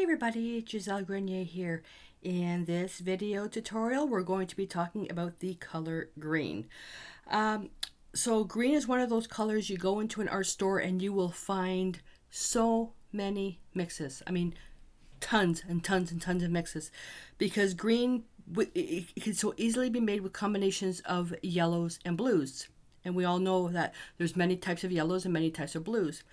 Hey everybody, Gisele Grenier here. In this video tutorial, we're going to be talking about the color green. So green is one of those colors you go into an art store and you will find so many mixes. I mean, tons and tons and tons of mixes, because green it can so easily be made with combinations of yellows and blues. And we all know that there's many types of yellows and many types of blues.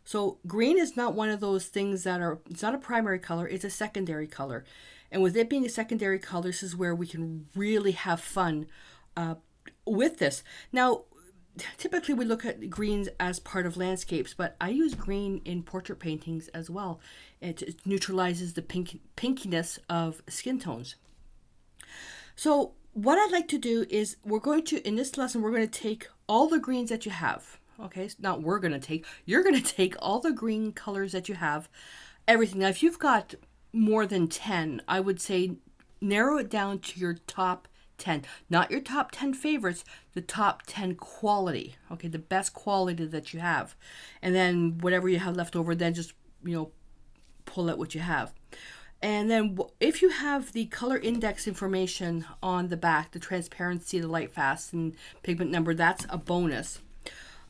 So green is not one of those things that are, it's not a primary color, it's a secondary color. And with it being a secondary color, this is where we can really have fun with this. Now, typically we look at greens as part of landscapes, but I use green in portrait paintings as well. It neutralizes the pinkiness of skin tones. So what I'd like to do is in this lesson, we're going to take all the greens that you have. Okay, so not you're going to take all the green colors that you have, everything. Now, if you've got more than 10, I would say narrow it down to your top 10. Not your top 10 favorites, the top 10 quality. Okay, the best quality that you have. And then whatever you have left over, then just, pull out what you have. And then if you have the color index information on the back, the transparency, the light fast, and pigment number, that's a bonus.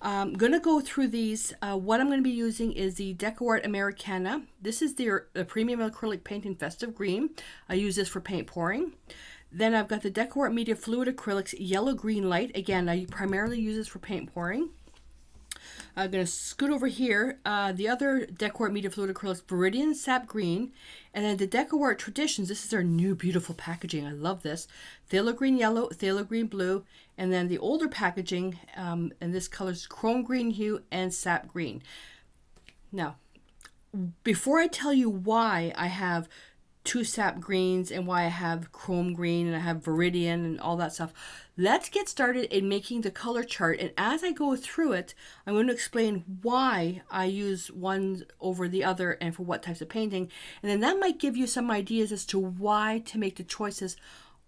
I'm going to go through these. What I'm going to be using is the DecoArt Americana. This is the premium acrylic paint in festive green. I use this for paint pouring. Then I've got the DecoArt Media Fluid Acrylics Yellow Green Light. Again, I primarily use this for paint pouring. I'm going to scoot over here. The other DecoArt Media Fluid Acrylics Viridian Sap Green. And then the DecoArt Traditions. This is our new beautiful packaging. I love this. Phthalo Green Yellow, Phthalo Green Blue. And then the older packaging, and this color is Chrome Green Hue and Sap Green. Now, before I tell you why I have two Sap Greens and why I have Chrome Green and I have Viridian and all that stuff, let's get started in making the color chart. And as I go through it, I'm going to explain why I use one over the other and for what types of painting. And then that might give you some ideas as to why to make the choices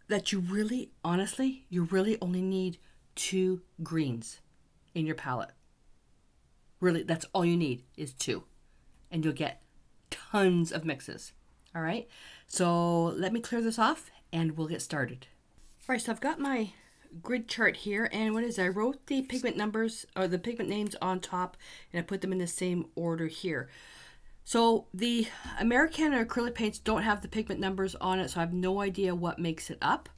that you really, honestly, you really only need 2 greens in your palette. Really, that's all you need is 2. And you'll get tons of mixes. All right, so let me clear this off and we'll get started. All right, so I've got my grid chart here, and what is it? I wrote the pigment numbers or the pigment names on top, and I put them in the same order here. So the Americana acrylic paints don't have the pigment numbers on it, so I have no idea what makes it up.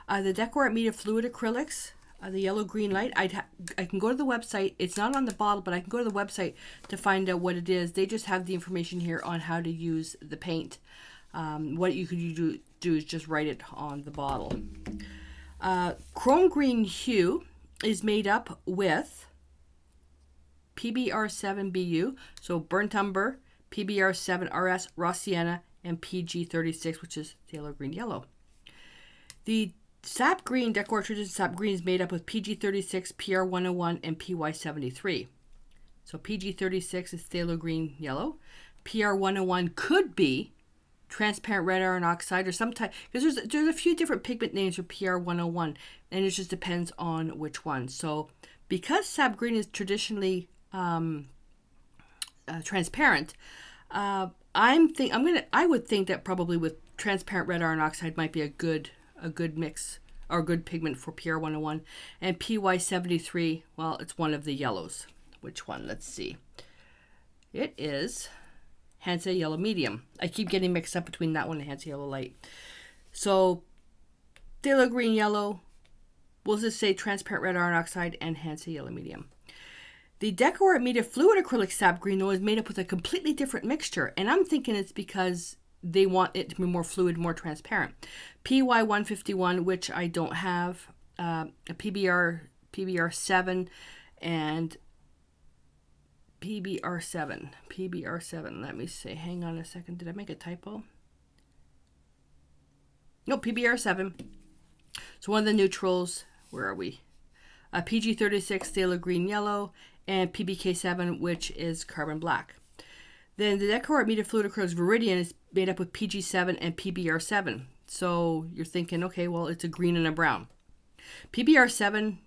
The DecoArt Media Fluid Acrylics, the Yellow Green Light, I can go to the website. It's not on the bottle, but I can go to the website to find out what it is. They just have the information here on how to use the paint. What you could do is just write it on the bottle. Chrome Green Hue is made up with PBR7BU, so Burnt Umber, PBR7RS, Raw Sienna, and PG36, which is Phthalo Green Yellow. The Sap Green, DecoArt Traditions Sap Green, is made up with PG36, PR101, and PY73. So PG36 is Phthalo Green Yellow. PR101 could be transparent red iron oxide or some type, because there's a few different pigment names for PR101, and it just depends on which one. So because Sap Green is traditionally transparent, I would think that probably with transparent red iron oxide might be a good mix or a good pigment for PR101. And PY73, well, it's one of the yellows. Which one? Let's see. It is Hansa Yellow Medium. I keep getting mixed up between that one and Hansa Yellow Light. So Phthalo Green Yellow, we'll just say transparent red iron oxide, and Hansa Yellow Medium. The DecoArt Media Fluid Acrylic Sap Green, though, is made up with a completely different mixture, and I'm thinking it's because they want it to be more fluid, more transparent. PY151, which I don't have, a PBR7, and PBR7. Let me see. Hang on a second. Did I make a typo? No, PBR7. So one of the neutrals. Where are we? PG36, Phthalo Green Yellow, and PBK7, which is Carbon Black. Then the DecoArt Media Fluid Acrylics Viridian is made up with PG7 and PBR7. So you're thinking, okay, well, it's a green and a brown. PBR7,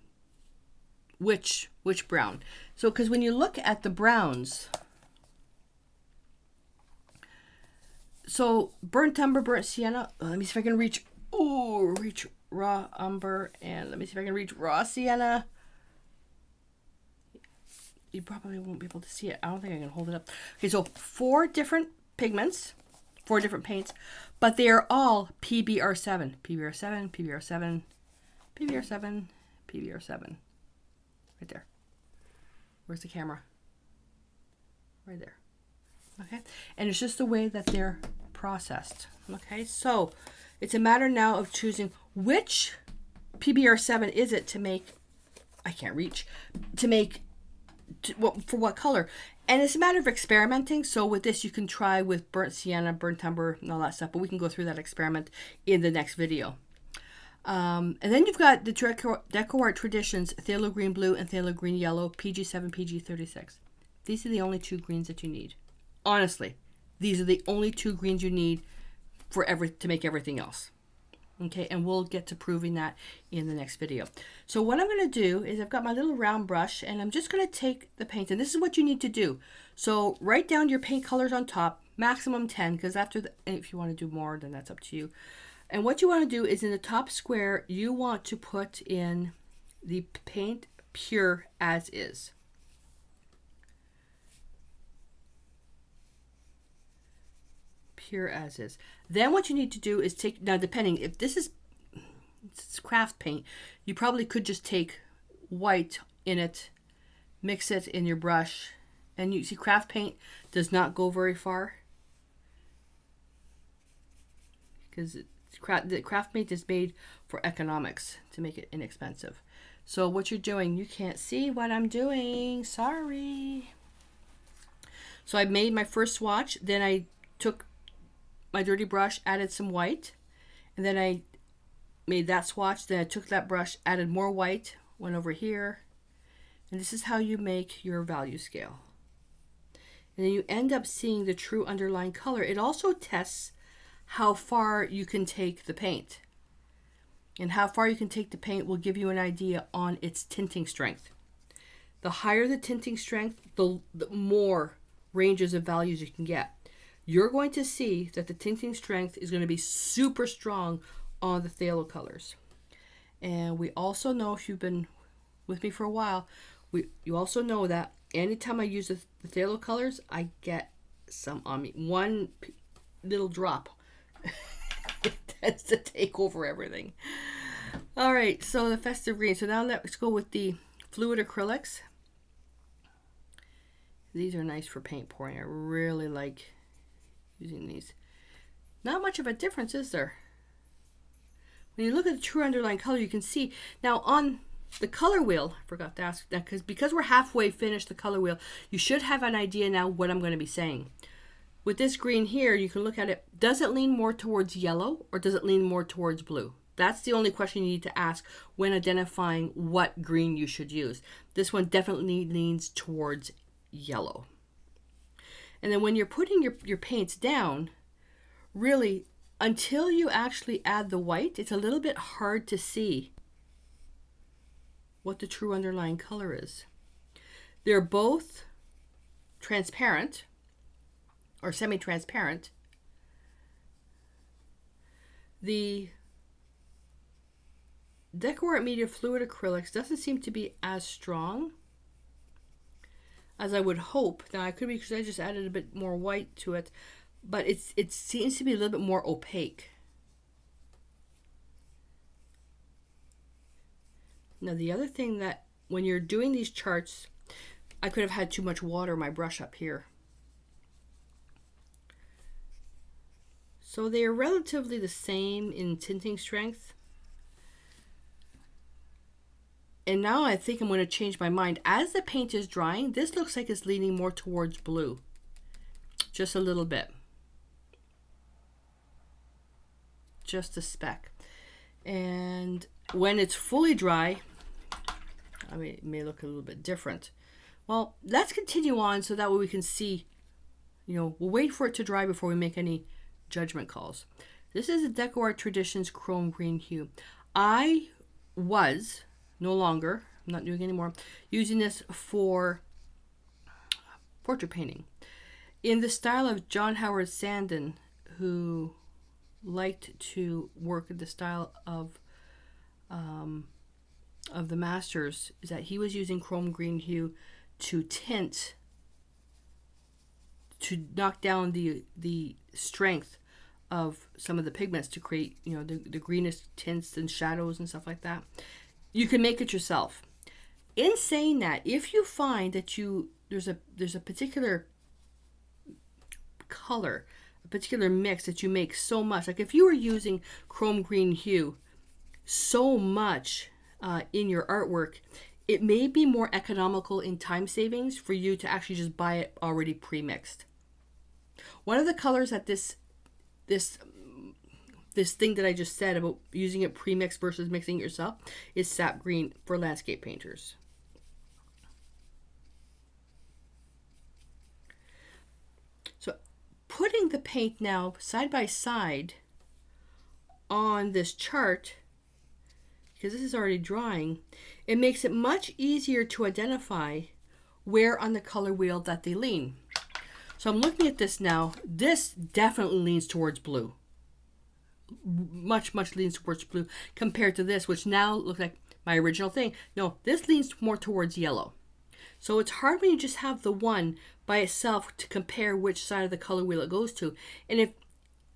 which brown? So because when you look at the browns, So burnt umber, burnt sienna. Let me see if I can reach. Oh, reach raw umber, and let me see if I can reach raw sienna. You probably won't be able to see it. I don't think I can hold it up. Okay, so 4 different pigments, 4 different paints, but they are all PBR7. PBR7, PBR7, PBR7, PBR7. Right there. Where's the camera? Right there. Okay, and it's just the way that they're processed. Okay, so it's a matter now of choosing which PBR7 is it to make, I can't reach, to make, for what color. And it's a matter of experimenting. So with this, you can try with burnt sienna, burnt umber, and all that stuff, but we can go through that experiment in the next video. And then you've got the Deco Art Traditions, Phthalo Green Blue and Phthalo Green Yellow, PG7, PG36. These are the only 2 greens that you need. Honestly, these are the only 2 greens you need to make everything else. Okay, and we'll get to proving that in the next video. So what I'm going to do is I've got my little round brush, and I'm just going to take the paint, and this is what you need to do. So write down your paint colors on top, maximum 10, because if you want to do more, then that's up to you. And what you want to do is in the top square, you want to put in the paint pure as is. Pure as is. Then what you need to do is take, now depending, if this is it's craft paint, you probably could just take white in it, mix it in your brush, and you see craft paint does not go very far because the craft paint is made for economics, to make it inexpensive. So what you're doing, you can't see what I'm doing, sorry. So I made my first swatch, then I took my dirty brush, added some white, and then I made that swatch, then I took that brush, added more white, went over here, and this is how you make your value scale. And then you end up seeing the true underlying color. It also tests how far you can take the paint. And how far you can take the paint will give you an idea on its tinting strength. The higher the tinting strength, the more ranges of values you can get. You're going to see that the tinting strength is going to be super strong on the phthalo colors. And we also know, if you've been with me for a while, you also know that anytime I use the phthalo colors, I get some on me. One little drop it tends to take over everything. All right, so the festive green. So now let's go with the fluid acrylics. These are nice for paint pouring. I really like using these. Not much of a difference, is there? When you look at the true underlying color, you can see. Now on the color wheel, I forgot to ask that, because we're halfway finished the color wheel, you should have an idea now what I'm going to be saying. With this green here, you can look at it. Does it lean more towards yellow or does it lean more towards blue? That's the only question you need to ask when identifying what green you should use. This one definitely leans towards yellow. And then when you're putting your paints down, really, until you actually add the white, it's a little bit hard to see what the true underlying color is. They're both transparent or semi-transparent. The Deco Art Media Fluid Acrylics doesn't seem to be as strong as I would hope. Now, I could be because I just added a bit more white to it, but it seems to be a little bit more opaque. Now, the other thing that when you're doing these charts, I could have had too much water in my brush up here. So they are relatively the same in tinting strength. And now I think I'm going to change my mind. As the paint is drying, this looks like it's leaning more towards blue. Just a little bit. Just a speck. And when it's fully dry, I mean, it may look a little bit different. Well, let's continue on so that way we can see, we'll wait for it to dry before we make any judgment calls. This is a Deco Art Traditions Chrome Green Hue. I was, no longer, I'm not doing anymore, using this for portrait painting in the style of John Howard Sandon who liked to work in the style of the masters is that he was using chrome green hue to tint, to knock down the strength of some of the pigments to create, you know, the greenest tints and shadows and stuff like that. You can make it yourself. In saying that, if you find that there's a particular color, a particular mix that you make so much, like if you were using chrome green hue so much in your artwork, it may be more economical in time savings for you to actually just buy it already pre-mixed. One of the colors that this thing that I just said about using it pre-mixed versus mixing it yourself is Sap Green for landscape painters. So putting the paint now side by side on this chart, because this is already drying, it makes it much easier to identify where on the color wheel that they lean. So I'm looking at this now. This definitely leans towards blue. Much leans towards blue compared to this, which now looks like my original thing. No, this leans more towards yellow. So it's hard when you just have the one by itself to compare which side of the color wheel it goes to. And if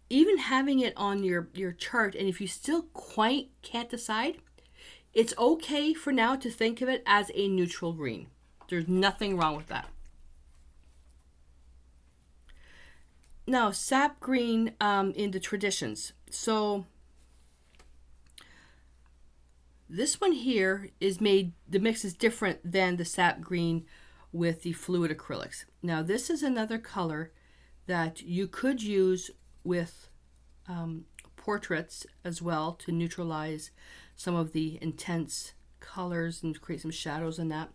even having it on your chart, and if you still quite can't decide, it's okay for now to think of it as a neutral green. There's nothing wrong with that. Now, Sap Green in the traditions. So this one here is made, the mix is different than the Sap Green with the fluid acrylics. Now, this is another color that you could use with portraits as well to neutralize some of the intense colors and create some shadows in that.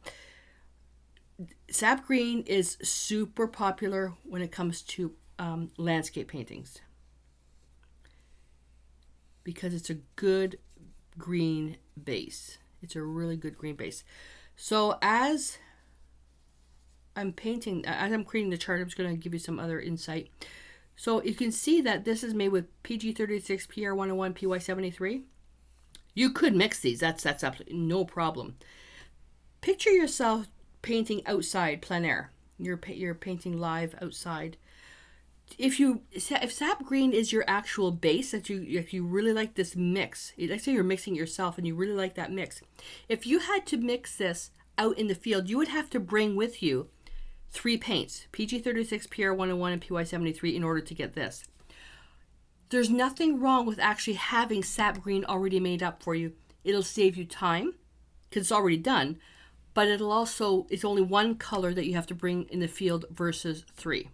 Sap Green is super popular when it comes to landscape paintings because it's a good green base. It's a really good green base. So as I'm painting, as I'm creating the chart, I'm just going to give you some other insight. So you can see that this is made with PG36, PR101, PY73. You could mix these. That's absolutely no problem. Picture yourself painting outside, plein air. You're painting live outside. If Sap Green is your actual base, that if you really like this mix, let's say you're mixing it yourself and you really like that mix. If you had to mix this out in the field, you would have to bring with you 3 paints, PG36, PR101, and PY73 in order to get this. There's nothing wrong with actually having Sap Green already made up for you. It'll save you time because it's already done, but it'll also, it's only one color that you have to bring in the field versus 3.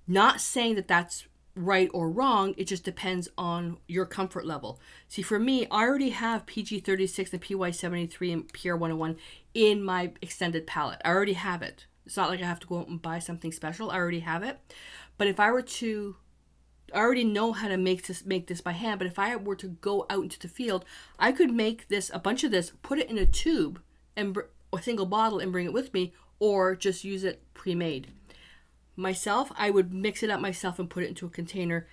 Not saying that that's right or wrong, it just depends on your comfort level. See, for me, I already have PG36 and PY73 and PR101 in my extended palette. I already have it. It's not like I have to go out and buy something special. I already have it. But if I were to, I already know how to make this by hand, but if I were to go out into the field, I could make this, a bunch of this, put it in a tube and a single bottle and bring it with me, or just use it pre-made. Myself, I would mix it up myself and put it into a container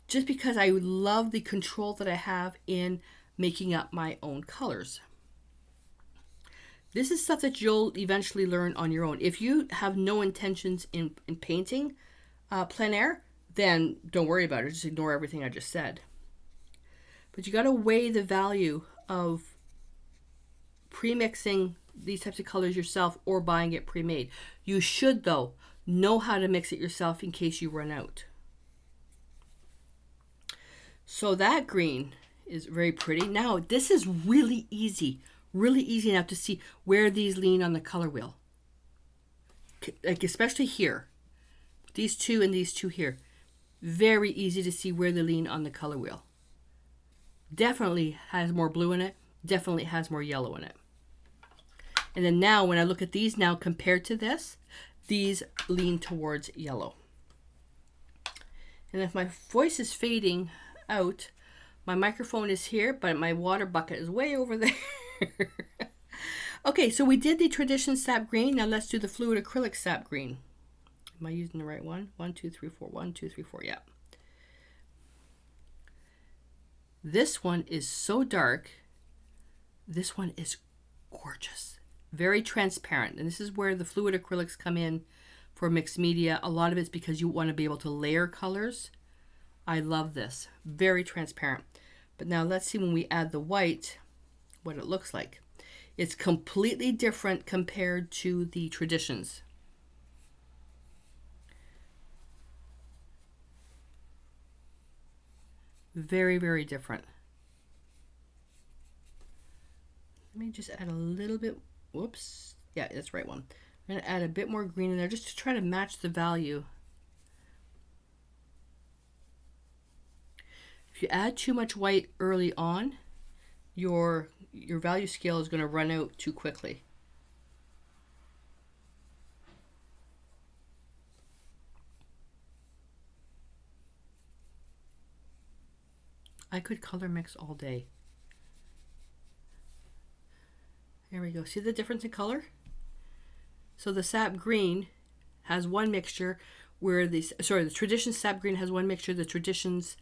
just because I love the control that I have in making up my own colors. This is stuff that you'll eventually learn on your own. If you have no intentions in painting plein air, then don't worry about it. Just ignore everything I just said. But you got to weigh the value of pre-mixing these types of colors yourself or buying it pre-made. You should, though, know how to mix it yourself in case you run out. So that green is very pretty. Now, this is really easy now to see where these lean on the color wheel. Like especially here. These two and these two here. Very easy to see where they lean on the color wheel. Definitely has more blue in it. Definitely has more yellow in it. And then now when I look at these now compared to this, these lean towards yellow. And if my voice is fading out, my microphone is here, but my water bucket is way over there. Okay, so we did the tradition Sap Green. Now let's do the fluid acrylic Sap Green. Am I using the right one? 1, 2, 3, 4. 1, 2, 3, 4. Yeah. This one is so dark. This one is gorgeous. Very transparent. And this is where the fluid acrylics come in for mixed media. A lot of it's because you want to be able to layer colors. I love this. Very transparent. But now let's see when we add the white, what it looks like. It's completely different compared to the traditions. Very, very different. Let me just add a little bit. Whoops. Yeah, that's the right one. I'm going to add a bit more green in there just to try to match the value. If you add too much white early on, your value scale is going to run out too quickly. I could color mix all day. There we go. See the difference in color? So the Sap Green has one mixture where the Tradition Sap Green has one mixture. The Traditions,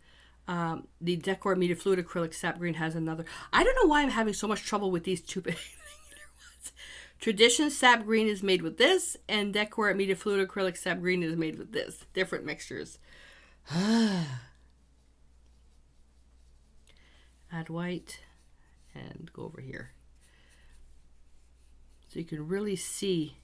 the Decor Media Fluid Acrylic Sap Green has another. I don't know why I'm having so much trouble with these two ones. Tradition Sap Green is made with this, and Decor Media Fluid Acrylic Sap Green is made with this. Different mixtures. Add white and go over here. So you can really see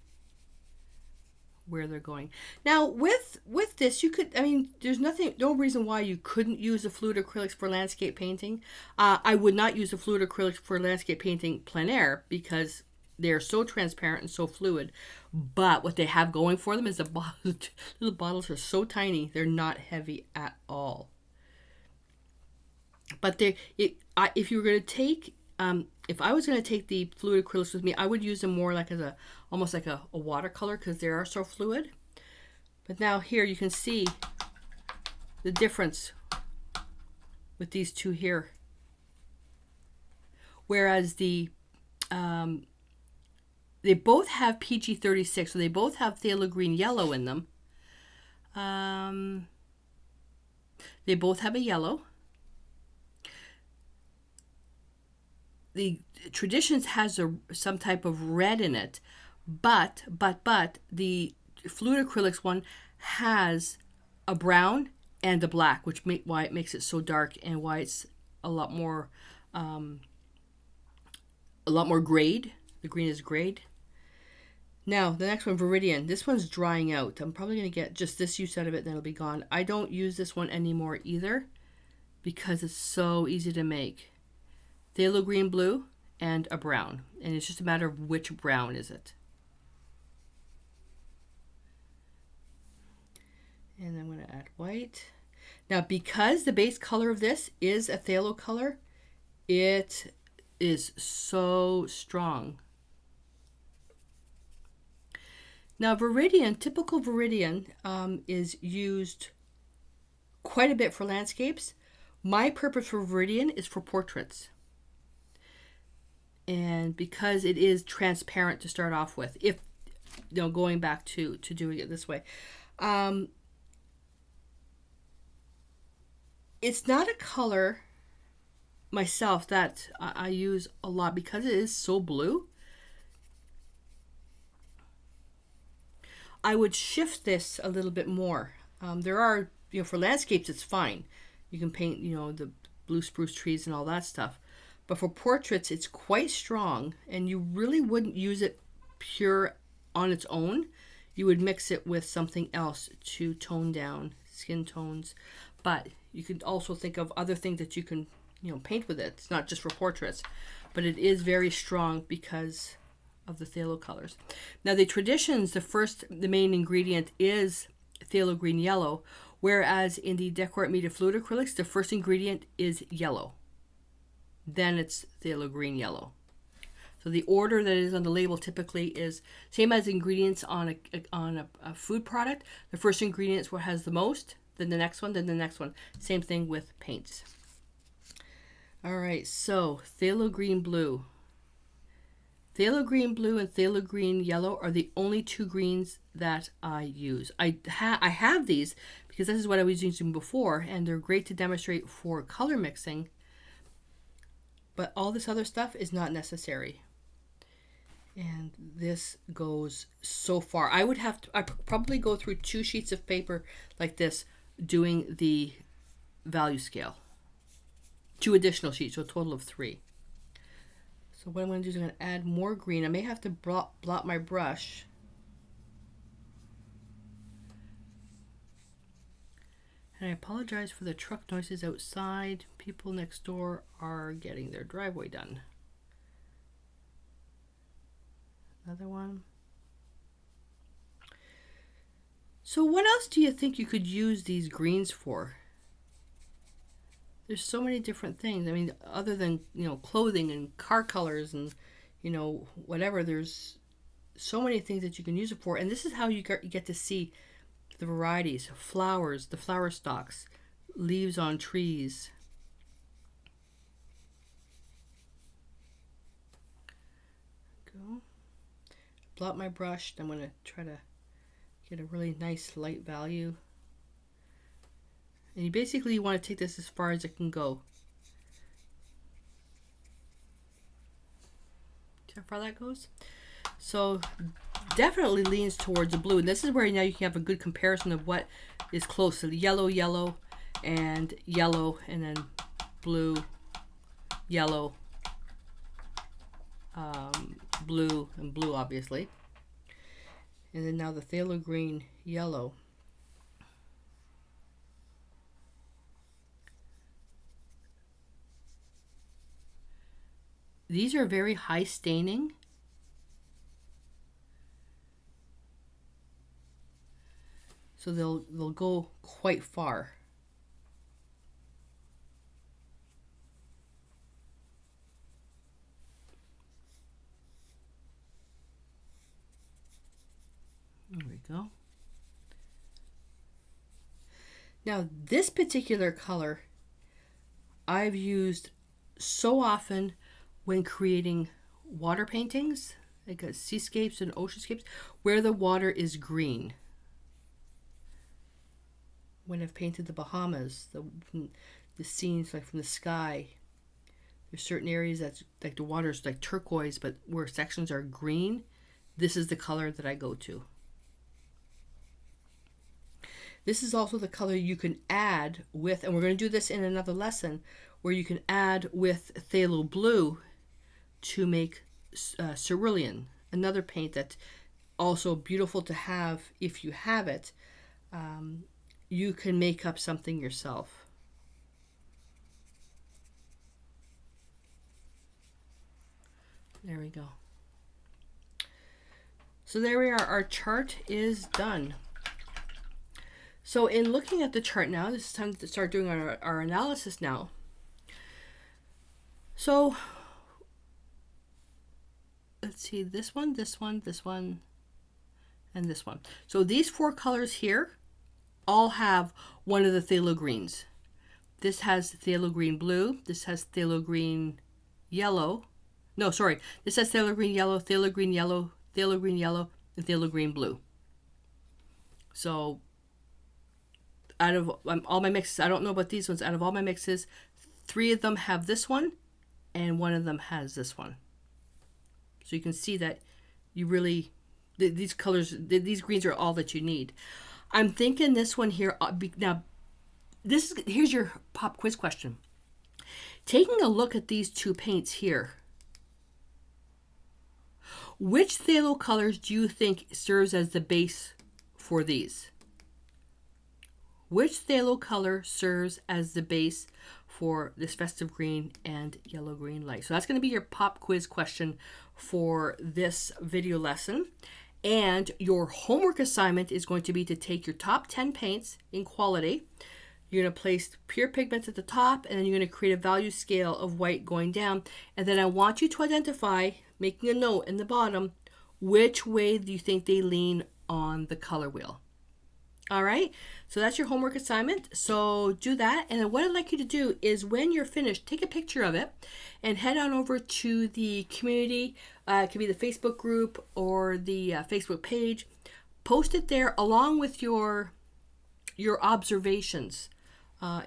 where they're going. Now with this, you could, I mean, there's no reason why you couldn't use the fluid acrylics for landscape painting. I would not use the fluid acrylics for landscape painting plein air because they're so transparent and so fluid. But what they have going for them is the little bottles are so tiny, they're not heavy at all. But if you were going to take, if I was going to take the fluid acrylics with me, I would use them more like as almost like a watercolor because they are so fluid. But now here you can see the difference with these two here. Whereas they both have PG36, so they both have phthalo green yellow in them. They both have a yellow. The Traditions has some type of red in it, but the fluid acrylics one has a brown and a black, which why it makes it so dark and why it's a lot more grayed. The green is grayed. Now the next one, Viridian. This one's drying out. I'm probably gonna get just this use out of it, then it'll be gone. I don't use this one anymore either because it's so easy to make. Phthalo green blue and a brown, and it's just a matter of which brown is it. And I'm going to add white. Now because the base color of this is a phthalo color, it is so strong. Now Viridian, typical Viridian is used quite a bit for landscapes. My purpose for Viridian is for portraits. And because it is transparent to start off with, if going back to doing it this way, it's not a color myself that I use a lot because it is so blue. I would shift this a little bit more. There are, for landscapes it's fine. You can paint, the blue spruce trees and all that stuff. But for portraits, it's quite strong, and you really wouldn't use it pure on its own. You would mix it with something else to tone down skin tones. But you could also think of other things that you can, paint with it. It's not just for portraits, but it is very strong because of the phthalo colors. Now the Traditions, the main ingredient is phthalo green yellow, whereas in the Decor Media Fluid Acrylics, the first ingredient is yellow. Then it's phthalo green yellow. So the order that is on the label typically is same as ingredients on a food product. The first ingredient is what has the most, then the next one, then the next one. Same thing with paints. All right, so phthalo green blue. Phthalo green blue and phthalo green yellow are the only two greens that I use. I have these because this is what I was using before, and they're great to demonstrate for color mixing, but all this other stuff is not necessary. And this goes so far. I probably go through 2 sheets of paper like this doing the value scale. 2 additional sheets, so a total of 3. So what I'm going to do is I'm going to add more green. I may have to blot my brush. And I apologize for the truck noises outside. People next door are getting their driveway done. Another one. So what else do you think you could use these greens for? There's so many different things. I mean, other than, clothing and car colors and, whatever, there's so many things that you can use it for. And this is how you get to see the varieties, flowers, the flower stalks, leaves on trees. Go. Blot my brush. I'm going to try to get a really nice light value. And you basically want to take this as far as it can go. See how far that goes? So definitely leans towards the blue. And this is where now you can have a good comparison of what is close. So yellow, yellow, and then blue, yellow, blue, and blue, obviously. And then now the phthalo green, yellow. These are very high staining. So they'll go quite far. There we go. Now this particular color I've used so often when creating water paintings, like seascapes and oceanscapes, where the water is green. When I've painted the Bahamas, the scenes like from the sky, there's certain areas that's like the water's like turquoise, but where sections are green, this is the color that I go to. This is also the color you can add with, and we're going to do this in another lesson, where you can add with phthalo blue to make cerulean, another paint that's also beautiful to have if you have it. You can make up something yourself. There we go. So there we are. Our chart is done. So in looking at the chart now, this is time to start doing our analysis now. So let's see, this one, and this one. So these 4 colors here all have one of the phthalo greens. This has phthalo green blue. This has phthalo green yellow. No, sorry. This has phthalo green yellow, phthalo green yellow, phthalo green yellow, and phthalo green blue. So out of all my mixes, I don't know about these ones, out of all my mixes, 3 of them have this one, and 1 of them has this one. So you can see that you really, these colors, these greens are all that you need. I'm thinking this one here, now, here's your pop quiz question. Taking a look at these 2 paints here, which phthalo colors do you think serves as the base for these? Which phthalo color serves as the base for this festive green and yellow green light? So that's going to be your pop quiz question for this video lesson. And your homework assignment is going to be to take your top 10 paints in quality. You're going to place pure pigments at the top, and then you're going to create a value scale of white going down. And then I want you to identify, making a note in the bottom, which way do you think they lean on the color wheel. All right, so that's your homework assignment. So do that. And then what I'd like you to do is when you're finished, take a picture of it and head on over to the community It could be the Facebook group or the Facebook page. Post it there along with your observations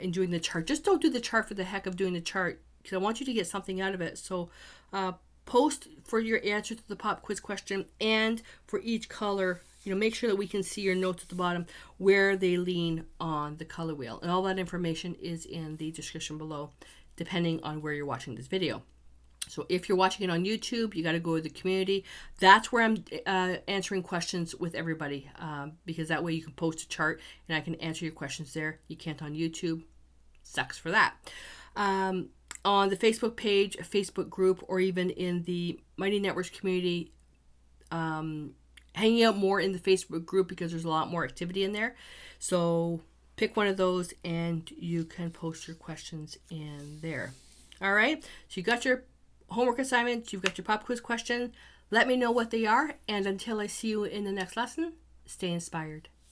in doing the chart. Just don't do the chart for the heck of doing the chart, because I want you to get something out of it. So post for your answer to the pop quiz question, and for each color, make sure that we can see your notes at the bottom where they lean on the color wheel. And all that information is in the description below, depending on where you're watching this video. So if you're watching it on YouTube, you got to go to the community. That's where I'm answering questions with everybody, because that way you can post a chart and I can answer your questions there. You can't on YouTube. Sucks for that. On the Facebook page, a Facebook group, or even in the Mighty Networks community, hanging out more in the Facebook group because there's a lot more activity in there. So pick one of those and you can post your questions in there. All right. So you got your homework assignment, you've got your pop quiz question. Let me know what they are, and until I see you in the next lesson, stay inspired.